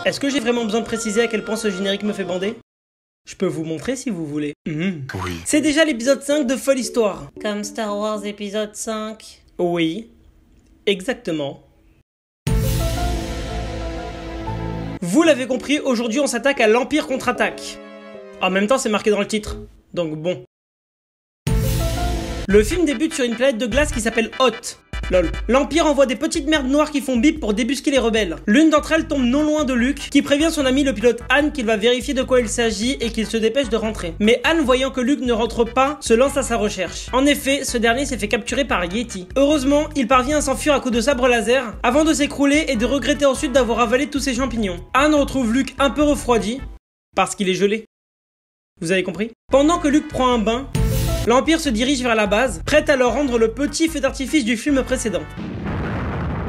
Est-ce que j'ai vraiment besoin de préciser à quel point ce générique me fait bander? Je peux vous montrer si vous voulez. Oui. C'est déjà l'épisode 5 de Folle Histoire. Comme Star Wars épisode 5. Oui, exactement. Vous l'avez compris, aujourd'hui on s'attaque à l'Empire contre-attaque. En même temps c'est marqué dans le titre, donc bon. Le film débute sur une planète de glace qui s'appelle Hoth. Lol. L'Empire envoie des petites merdes noires qui font bip pour débusquer les rebelles. L'une d'entre elles tombe non loin de Luke, qui prévient son ami le pilote Han qu'il va vérifier de quoi il s'agit et qu'il se dépêche de rentrer. Mais Han, voyant que Luke ne rentre pas, se lance à sa recherche. En effet, ce dernier s'est fait capturer par Yeti. Heureusement, il parvient à s'enfuir à coups de sabre laser, avant de s'écrouler et de regretter ensuite d'avoir avalé tous ses champignons. Han retrouve Luke un peu refroidi, parce qu'il est gelé. Vous avez compris? Pendant que Luke prend un bain, l'Empire se dirige vers la base, prête à leur rendre le petit feu d'artifice du film précédent.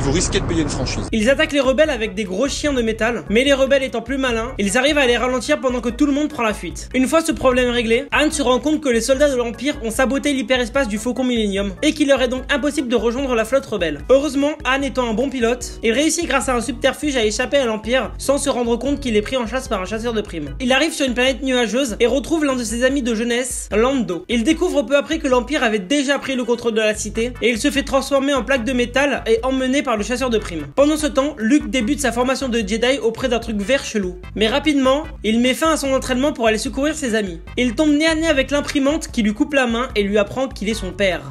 Vous risquez de payer une franchise. Ils attaquent les rebelles avec des gros chiens de métal, mais les rebelles étant plus malins, ils arrivent à les ralentir pendant que tout le monde prend la fuite. Une fois ce problème réglé, Han se rend compte que les soldats de l'Empire ont saboté l'hyperespace du Faucon Millennium, et qu'il leur est donc impossible de rejoindre la flotte rebelle. Heureusement, Han étant un bon pilote, il réussit grâce à un subterfuge à échapper à l'Empire, sans se rendre compte qu'il est pris en chasse par un chasseur de primes. Il arrive sur une planète nuageuse, et retrouve l'un de ses amis de jeunesse, Lando. Il découvre peu après que l'Empire avait déjà pris le contrôle de la cité, et il se fait transformer en plaque de métal et emmené par le chasseur de primes. Pendant ce temps, Luke débute sa formation de Jedi auprès d'un truc vert chelou. Mais rapidement, il met fin à son entraînement pour aller secourir ses amis. Il tombe nez à nez avec l'imprimante qui lui coupe la main et lui apprend qu'il est son père.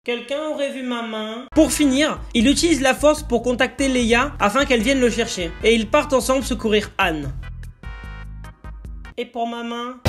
Quelqu'un aurait vu ma main? Pour finir, il utilise la force pour contacter Leia afin qu'elle vienne le chercher. Et ils partent ensemble secourir Han. Et pour ma main?